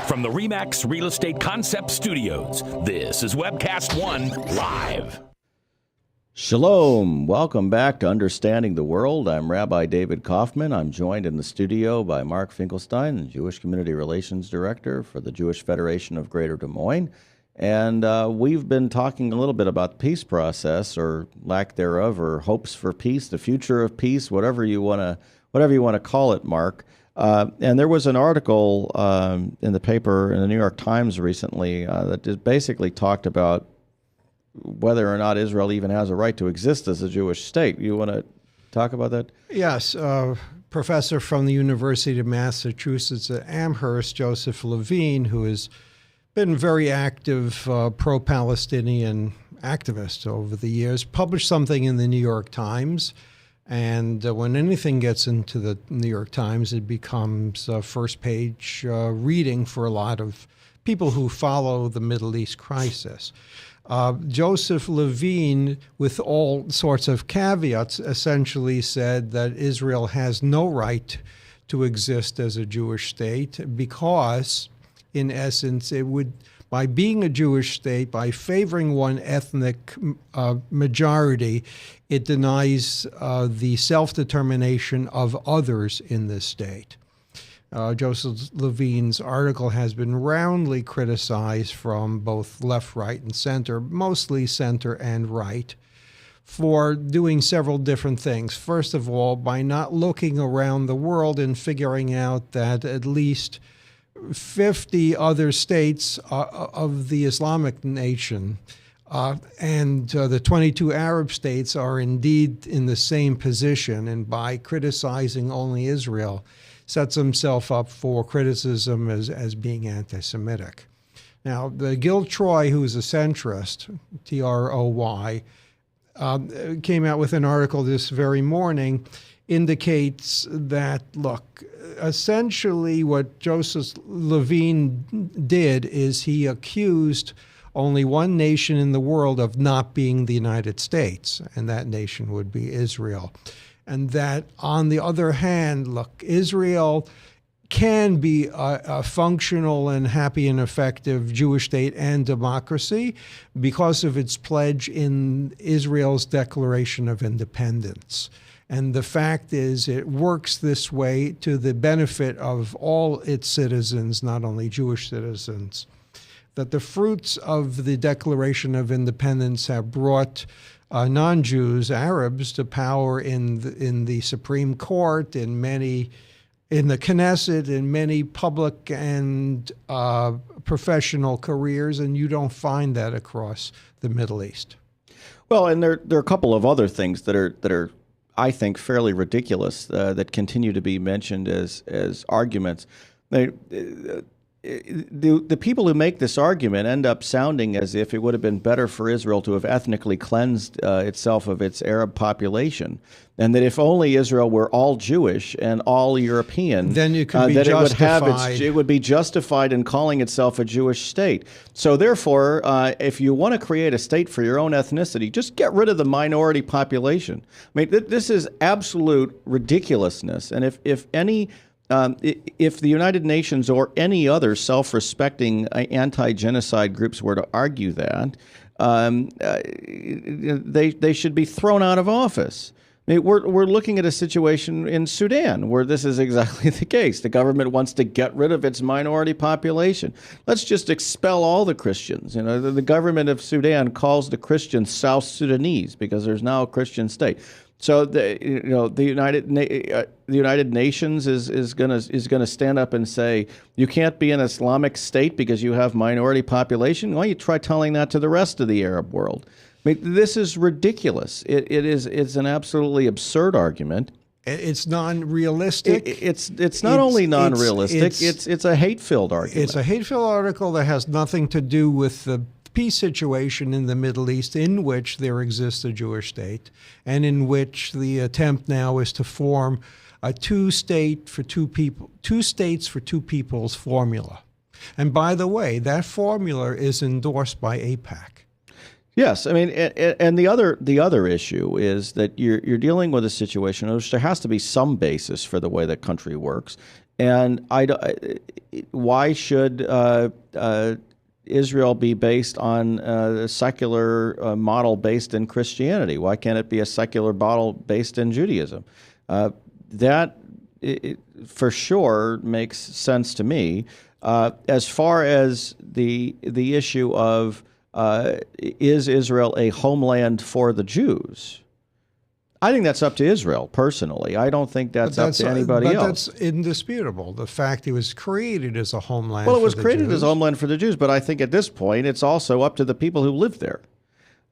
From the RE/MAX Real Estate Concept Studios, this is Webcast One Live. Shalom. Welcome back to Understanding the World. I'm Rabbi David Kaufman. I'm joined in the studio by Mark Finkelstein, the Jewish Community Relations Director for the Jewish Federation of Greater Des Moines. And we've been talking a little bit about the peace process, or lack thereof, or hopes for peace, the future of peace, whatever you want to call it, Mark. And there was an article in the paper, in the New York Times recently, that just basically talked about whether or not Israel even has a right to exist as a Jewish state. You want to talk about that? Yes. professor from the University of Massachusetts at Amherst, Joseph Levine, who has been very active pro-Palestinian activist over the years, published something in the New York Times. And when anything gets into the New York Times, it becomes first-page reading for a lot of people who follow the Middle East crisis. Joseph Levine, with all sorts of caveats, essentially said that Israel has no right to exist as a Jewish state because, in essence, it would, by being a Jewish state, by favoring one ethnic majority, it denies the self-determination of others in this state. Joseph Levine's article has been roundly criticized from both left, right, and center, mostly center and right, for doing several different things. First of all, by not looking around the world and figuring out that at least 50 other states of the Islamic nation and the 22 Arab states are indeed in the same position, and by criticizing only Israel, sets himself up for criticism as being anti-Semitic. Now, Gil Troy, who's a centrist, T-R-O-Y, came out with an article this very morning, indicates that, look, essentially what Joseph Levine did is he accused only one nation in the world of not being the United States, and that nation would be Israel. And that, on the other hand, look, Israel can be a functional and happy and effective Jewish state and democracy because of its pledge in Israel's Declaration of Independence. And the fact is, it works this way to the benefit of all its citizens, not only Jewish citizens. That the fruits of the Declaration of Independence have brought non-Jews, Arabs, to power in the Supreme Court, in the Knesset, in many public and professional careers, and you don't find that across the Middle East. Well, and there are a couple of other things that are I think fairly ridiculous that continue to be mentioned as arguments. The people who make this argument end up sounding as if it would have been better for Israel to have ethnically cleansed itself of its Arab population, and that if only Israel were all Jewish and all European, then it could be that justified. it would be justified in calling itself a Jewish state. So therefore, if you want to create a state for your own ethnicity, just get rid of the minority population. I mean, this is absolute ridiculousness, and if the United Nations or any other self-respecting anti-genocide groups were to argue that, they should be thrown out of office. I mean, we're looking at a situation in Sudan where this is exactly the case. The government wants to get rid of its minority population. Let's just expel all the Christians. You know, the government of Sudan calls the Christians South Sudanese because there's now a Christian state. So the United Nations is going to stand up and say you can't be an Islamic state because you have minority population. Why don't you try telling that to the rest of the Arab world? I mean, this is ridiculous. It's an absolutely absurd argument. It's non-realistic. It's not only non-realistic. It's a hate-filled argument. It's a hate-filled article that has nothing to do with the peace situation in the Middle East, in which there exists a Jewish state, and in which the attempt now is to form a two-states for two peoples formula. And by the way, that formula is endorsed by AIPAC. Yes, I mean, and the other issue is that you're dealing with a situation in which there has to be some basis for the way the country works, and why should Israel be based on a secular model based in Christianity? Why can't it be a secular model based in Judaism? That for sure makes sense to me. As far as the issue of is Israel a homeland for the Jews? I think that's up to Israel, personally. I don't think that's up to anybody else. But that's indisputable. The fact it was created as a homeland for the Jews. Well, it was created as a homeland for the Jews, but I think at this point it's also up to the people who live there.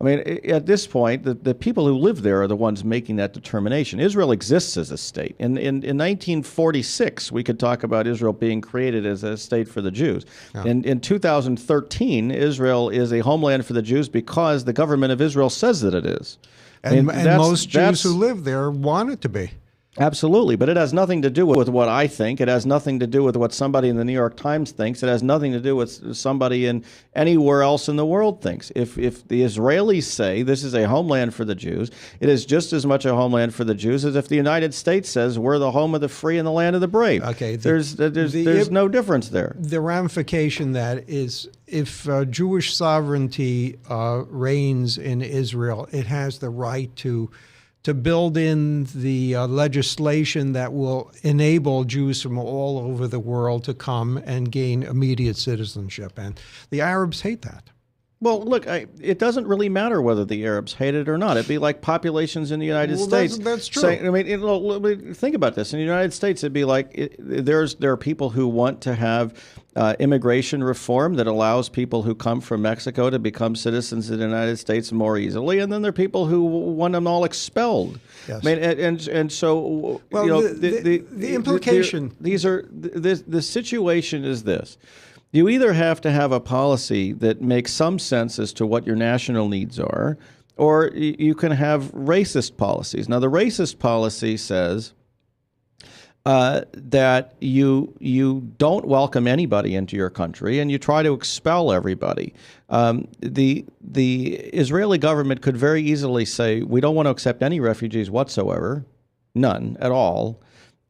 I mean, at this point, the people who live there are the ones making that determination. Israel exists as a state. In 1946, we could talk about Israel being created as a state for the Jews. Yeah. In 2013, Israel is a homeland for the Jews because the government of Israel says that it is. And most Jews who live there want it to be. Absolutely, but it has nothing to do with what I think. It has nothing to do with what somebody in the New York Times thinks. It has nothing to do with somebody in anywhere else in the world thinks. If the Israelis say this is a homeland for the Jews, it is just as much a homeland for the Jews as if the United States says we're the home of the free and the land of the brave. Okay, there's no difference there. The ramification that is, if Jewish sovereignty reigns in Israel, it has the right to build in the legislation that will enable Jews from all over the world to come and gain immediate citizenship. And the Arabs hate that. Well, look, it doesn't really matter whether the Arabs hate it or not. It'd be like populations in the United States. That's true. Think about this. In the United States, it'd be like there are people who want to have immigration reform that allows people who come from Mexico to become citizens of the United States more easily, and then there are people who want them all expelled. Yes. I mean, and so well, the implication. The situation is this. You either have to have a policy that makes some sense as to what your national needs are, or you can have racist policies. Now, the racist policy says that you don't welcome anybody into your country and you try to expel everybody. The Israeli government could very easily say, we don't want to accept any refugees whatsoever, none at all,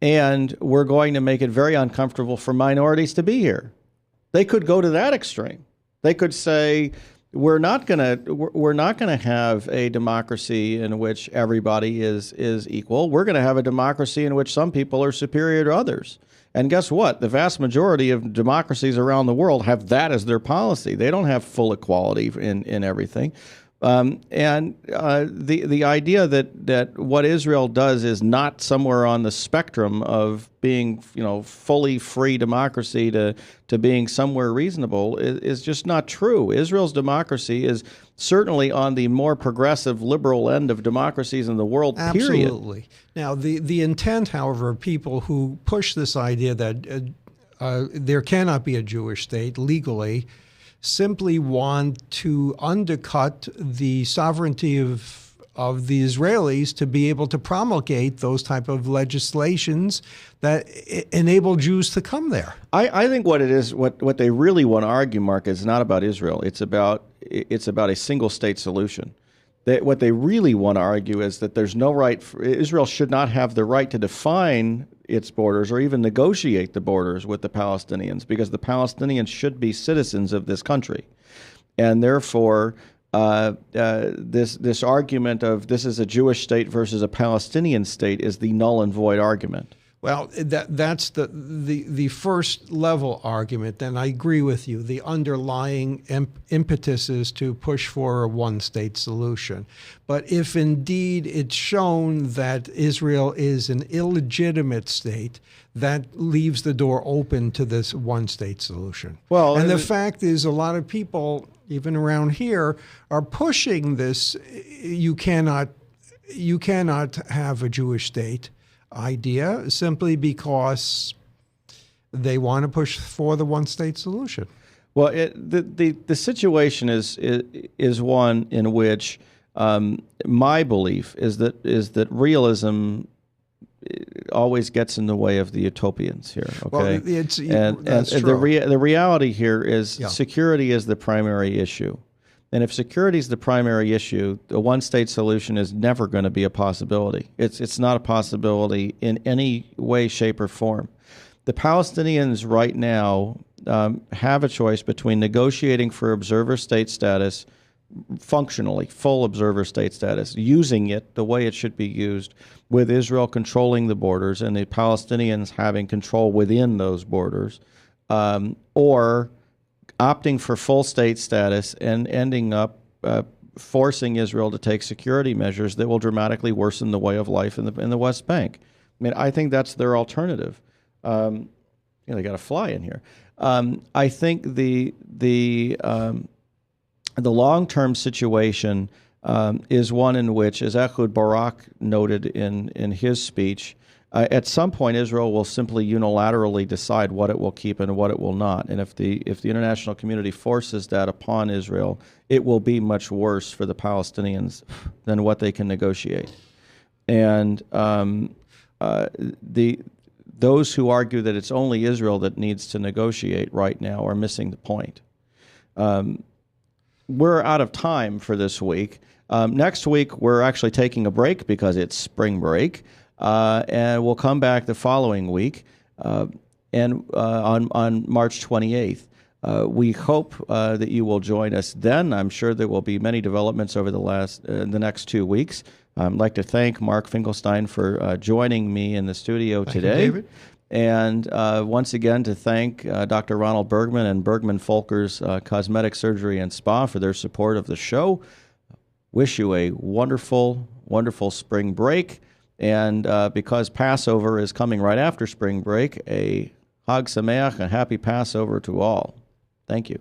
and we're going to make it very uncomfortable for minorities to be here. They could go to that extreme. They could say, we're not going to have a democracy in which everybody is equal. We're going to have a democracy in which some people are superior to others. And guess what? The vast majority of democracies around the world have that as their policy. They don't have full equality in everything. The idea that what Israel does is not somewhere on the spectrum of being, fully free democracy to being somewhere reasonable is just not true. Israel's democracy is certainly on the more progressive, liberal end of democracies in the world, period. Absolutely. Now, the intent, however, of people who push this idea that there cannot be a Jewish state legally simply want to undercut the sovereignty of the Israelis to be able to promulgate those type of legislations that enable Jews to come there. I think what it is, what they really want to argue, Mark, is not about Israel. It's about a single state solution. What they really want to argue is that there's no right Israel should not have the right to define its borders or even negotiate the borders with the Palestinians, because the Palestinians should be citizens of this country. And therefore, this argument of this is a Jewish state versus a Palestinian state is the null and void argument. Well, that's the first level argument, and I agree with you. The underlying impetus is to push for a one-state solution. But if indeed it's shown that Israel is an illegitimate state, that leaves the door open to this one-state solution. Well, and the fact is, a lot of people, even around here, are pushing this. You cannot have a Jewish state idea simply because they want to push for the one-state solution. Well, the situation is one in which my belief is that realism always gets in the way of the utopians here. Okay, well, that's true. The reality here is Yeah. security is the primary issue. And if security is the primary issue, the one-state solution is never going to be a possibility. It's not a possibility in any way, shape, or form. The Palestinians right now have a choice between negotiating for observer state status, functionally, full observer state status, using it the way it should be used, with Israel controlling the borders and the Palestinians having control within those borders, or opting for full state status and ending up forcing Israel to take security measures that will dramatically worsen the way of life in the West Bank. I mean, I think that's their alternative. They got a fly in here. I think the The long-term situation is one in which, as Ehud Barak noted in his speech, at some point Israel will simply unilaterally decide what it will keep and what it will not. And if the international community forces that upon Israel, it will be much worse for the Palestinians than what they can negotiate. And those who argue that it's only Israel that needs to negotiate right now are missing the point. We're out of time for this week. Next week, we're actually taking a break because it's spring break, and we'll come back the following week and on March 28th. We hope that you will join us then. I'm sure there will be many developments over the next 2 weeks. I'd like to thank Mark Finkelstein for joining me in the studio today. Thank you, David. And once again, to thank Dr. Ronald Bergman and Bergman Folkers Cosmetic Surgery and Spa for their support of the show. Wish you a wonderful, wonderful spring break. And because Passover is coming right after spring break, a Chag Sameach and happy Passover to all. Thank you.